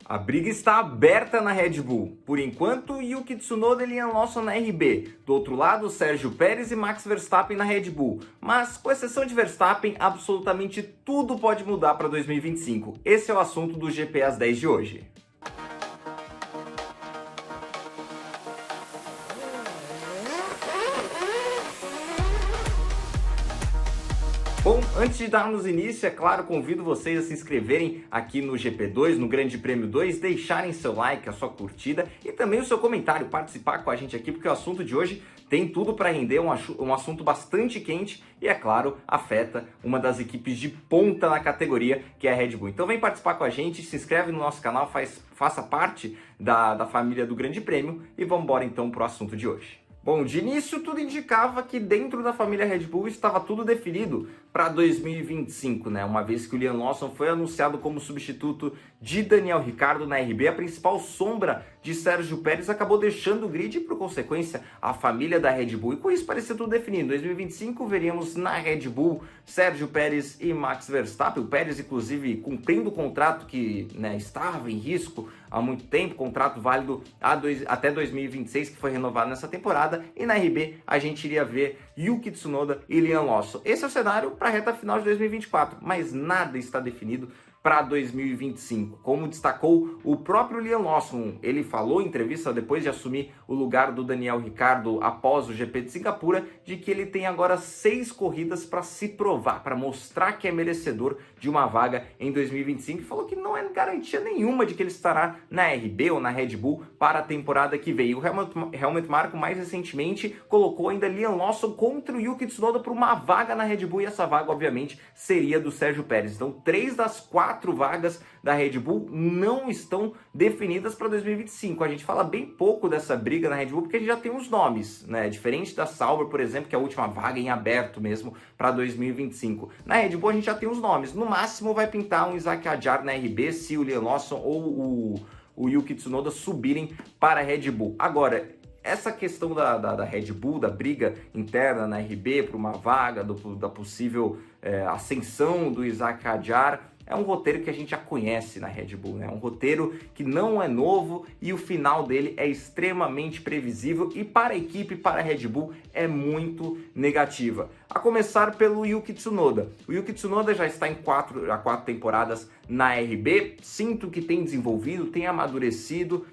A briga está aberta na Red Bull. Por enquanto, Yuki Tsunoda e Liam Lawson na RB. Do outro lado, Sérgio Pérez e Max Verstappen na Red Bull. Mas, com exceção de Verstappen, absolutamente tudo pode mudar para 2025. Esse é o assunto do GP às 10 de hoje. Bom, antes de darmos início, é claro, convido vocês a se inscreverem aqui no GP2, no Grande Prêmio 2, deixarem seu like, a sua curtida e também o seu comentário, participar com a gente aqui, porque o assunto de hoje tem tudo para render, um assunto bastante quente e, é claro, afeta uma das equipes de ponta na categoria, que é a Red Bull. Então vem participar com a gente, se inscreve no nosso canal, faça parte da família do Grande Prêmio e vamos embora então para o assunto de hoje. Bom, de início tudo indicava que dentro da família Red Bull estava tudo definido para 2025, né? Uma vez que o Liam Lawson foi anunciado como substituto de Daniel Ricciardo na RB, a principal sombra de Sérgio Pérez acabou deixando o grid e, por consequência, a família da Red Bull. E com isso parecia tudo definido. Em 2025 veríamos na Red Bull Sérgio Pérez e Max Verstappen. O Pérez, inclusive, cumprindo o contrato que, né, estava em risco há muito tempo, contrato válido até 2026, que foi renovado nessa temporada. E na RB a gente iria ver Yuki Tsunoda e Liam Lawson. Esse é o cenário para a reta final de 2024, mas nada está definido para 2025. Como destacou o próprio Liam Lawson, ele falou em entrevista depois de assumir o lugar do Daniel Ricciardo após o GP de Singapura, de que ele tem agora 6 corridas para se provar, para mostrar que é merecedor de uma vaga em 2025, e falou que não é garantia nenhuma de que ele estará na RB ou na Red Bull para a temporada que vem. O Helmut Marko mais recentemente colocou ainda Liam Lawson contra o Yuki Tsunoda por uma vaga na Red Bull, e essa vaga obviamente seria do Sérgio Pérez. Então 3 das 4 vagas da Red Bull não estão definidas para 2025. A gente fala bem pouco dessa briga na Red Bull porque a gente já tem os nomes, né? Diferente da Sauber, por exemplo, que é a última vaga em aberto mesmo para 2025. Na Red Bull a gente já tem os nomes. No máximo vai pintar um Isack Hadjar na RB se o Liam Lawson ou o Yuki Tsunoda subirem para a Red Bull. Agora, essa questão da Red Bull, da briga interna na RB para uma vaga, da possível ascensão do Isack Hadjar, é um roteiro que a gente já conhece na Red Bull, né? Um roteiro que não é novo e o final dele é extremamente previsível e para a equipe, para a Red Bull, é muito negativa. A começar pelo Yuki Tsunoda. O Yuki Tsunoda já está há 4 temporadas na RB, sinto que tem desenvolvido, tem amadurecido.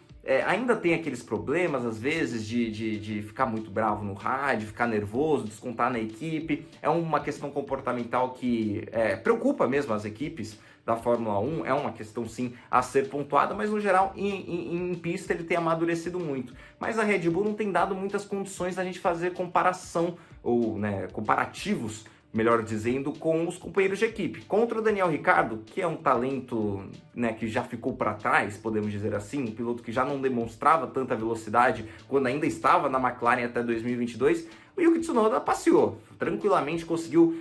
Ainda tem aqueles problemas, às vezes, de ficar muito bravo no rádio, ficar nervoso, descontar na equipe. É uma questão comportamental que preocupa mesmo as equipes da Fórmula 1. É uma questão, sim, a ser pontuada, mas, no geral, em pista ele tem amadurecido muito. Mas a Red Bull não tem dado muitas condições da gente fazer comparação, ou comparativos, melhor dizendo, com os companheiros de equipe. Contra o Daniel Ricciardo, que é um talento, né, que já ficou para trás, podemos dizer assim, um piloto que já não demonstrava tanta velocidade quando ainda estava na McLaren até 2022, o Yuki Tsunoda passeou, tranquilamente conseguiu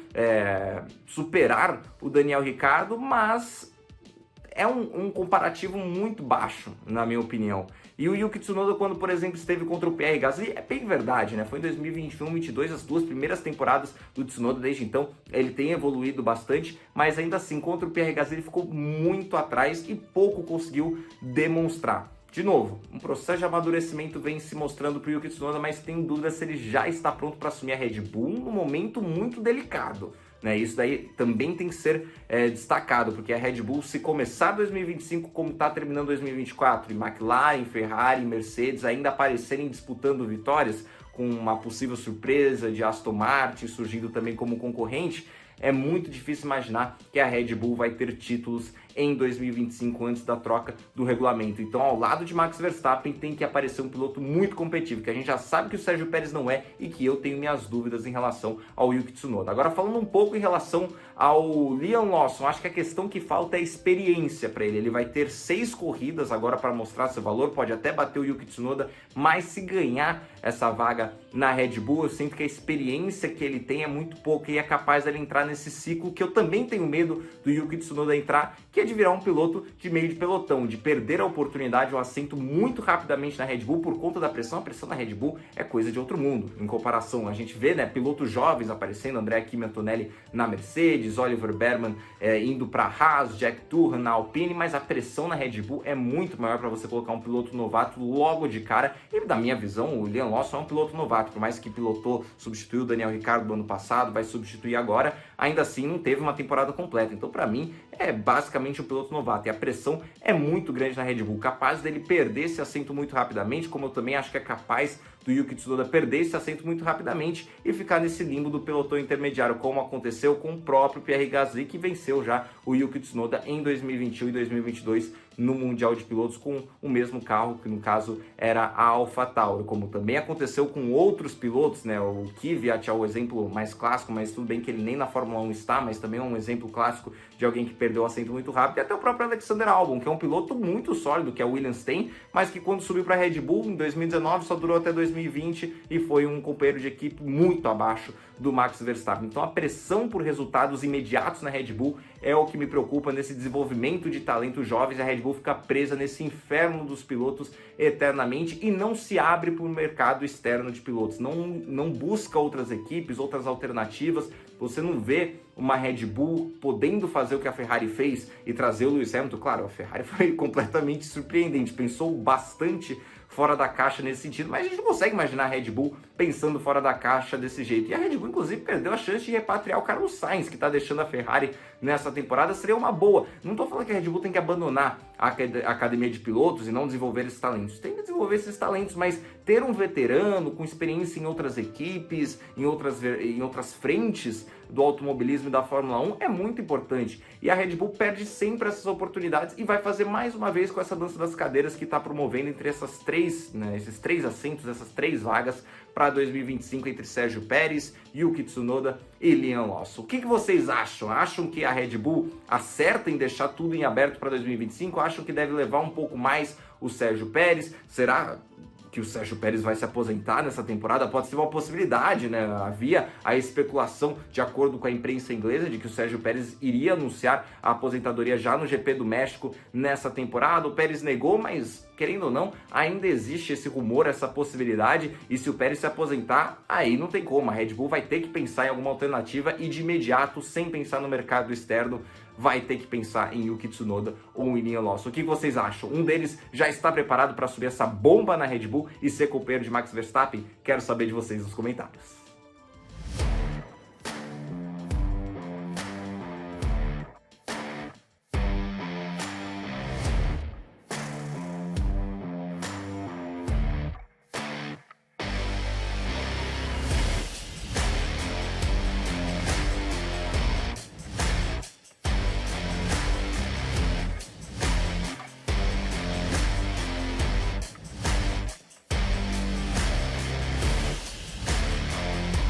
superar o Daniel Ricciardo, mas é um comparativo muito baixo, na minha opinião. E o Yuki Tsunoda, quando, por exemplo, esteve contra o Pierre Gasly, é bem verdade, né? Foi em 2021, 2022, as 2 primeiras temporadas do Tsunoda. Desde então, ele tem evoluído bastante, mas ainda assim, contra o Pierre Gasly, ele ficou muito atrás e pouco conseguiu demonstrar. De novo, um processo de amadurecimento vem se mostrando para o Yuki Tsunoda, mas tenho dúvida se ele já está pronto para assumir a Red Bull num momento muito delicado. Isso daí também tem que ser destacado, porque a Red Bull, se começar 2025 como está terminando 2024, e McLaren, Ferrari, Mercedes ainda aparecerem disputando vitórias, com uma possível surpresa de Aston Martin surgindo também como concorrente, é muito difícil imaginar que a Red Bull vai ter títulos em 2025 antes da troca do regulamento. Então, ao lado de Max Verstappen, tem que aparecer um piloto muito competitivo, que a gente já sabe que o Sérgio Pérez não é e que eu tenho minhas dúvidas em relação ao Yuki Tsunoda. Agora, falando um pouco em relação ao Liam Lawson, acho que a questão que falta é experiência para ele. Ele vai ter 6 corridas agora para mostrar seu valor, pode até bater o Yuki Tsunoda, mas se ganhar essa vaga na Red Bull, eu sinto que a experiência que ele tem é muito pouca e é capaz de ele entrar nesse ciclo que eu também tenho medo do Yuki Tsunoda entrar, que que é de virar um piloto de meio de pelotão, de perder a oportunidade, o assento muito rapidamente na Red Bull por conta da pressão. A pressão na Red Bull é coisa de outro mundo, em comparação. A gente vê, né, pilotos jovens aparecendo, André Kimi Antonelli na Mercedes, Oliver Berman indo para a Haas, Jack Turhan na Alpine, mas a pressão na Red Bull é muito maior para você colocar um piloto novato logo de cara. E da minha visão, o Liam Lawson é um piloto novato, por mais que pilotou, substituiu o Daniel Ricciardo no ano passado, vai substituir agora, ainda assim não teve uma temporada completa. Então, para mim, é basicamente um piloto novato. E a pressão é muito grande na Red Bull, capaz dele perder esse assento muito rapidamente, como eu também acho que é capaz do Yuki Tsunoda perder esse assento muito rapidamente e ficar nesse limbo do pelotão intermediário, como aconteceu com o próprio Pierre Gasly, que venceu já o Yuki Tsunoda em 2021 e 2022 no Mundial de Pilotos com o mesmo carro, que no caso era a AlphaTauri, como também aconteceu com outros pilotos, né? O Kvyat é o exemplo mais clássico, mas tudo bem que ele nem na Fórmula 1 está, mas também é um exemplo clássico de alguém que perdeu o assento muito rápido, e até o próprio Alexander Albon, que é um piloto muito sólido, que a Williams tem, mas que quando subiu para a Red Bull em 2019 só durou até 2020 e foi um companheiro de equipe muito abaixo do Max Verstappen. Então a pressão por resultados imediatos na Red Bull é o que me preocupa nesse desenvolvimento de talentos jovens. A Red Bull fica presa nesse inferno dos pilotos eternamente e não se abre para o mercado externo de pilotos, não busca outras equipes, outras alternativas. Você não vê uma Red Bull podendo fazer o que a Ferrari fez e trazer o Lewis Hamilton. Claro, a Ferrari foi completamente surpreendente, pensou bastante fora da caixa nesse sentido, mas a gente não consegue imaginar a Red Bull pensando fora da caixa desse jeito. E a Red Bull, inclusive, perdeu a chance de repatriar o Carlos Sainz, que está deixando a Ferrari nessa temporada. Seria uma boa. Não estou falando que a Red Bull tem que abandonar a academia de pilotos e não desenvolver esses talentos. Tem que desenvolver esses talentos, mas ter um veterano com experiência em outras equipes, em outras frentes do automobilismo e da Fórmula 1 é muito importante. E a Red Bull perde sempre essas oportunidades e vai fazer mais uma vez com essa dança das cadeiras que está promovendo entre essas esses três assentos, essas três vagas para 2025 entre Sérgio Pérez, Yuki Tsunoda e Liam Lawson. O que vocês acham? Acham que a Red Bull acerta em deixar tudo em aberto para 2025? Acham que deve levar um pouco mais o Sérgio Pérez? Será que o Sérgio Pérez vai se aposentar nessa temporada? Pode ser uma possibilidade, né? Havia a especulação, de acordo com a imprensa inglesa, de que o Sérgio Pérez iria anunciar a aposentadoria já no GP do México nessa temporada. O Pérez negou, mas querendo ou não, ainda existe esse rumor, essa possibilidade, e se o Pérez se aposentar, aí não tem como. A Red Bull vai ter que pensar em alguma alternativa e de imediato, sem pensar no mercado externo, vai ter que pensar em Yuki Tsunoda ou em Liam Lawson. O que vocês acham? Um deles já está preparado para subir essa bomba na Red Bull e ser companheiro de Max Verstappen? Quero saber de vocês nos comentários.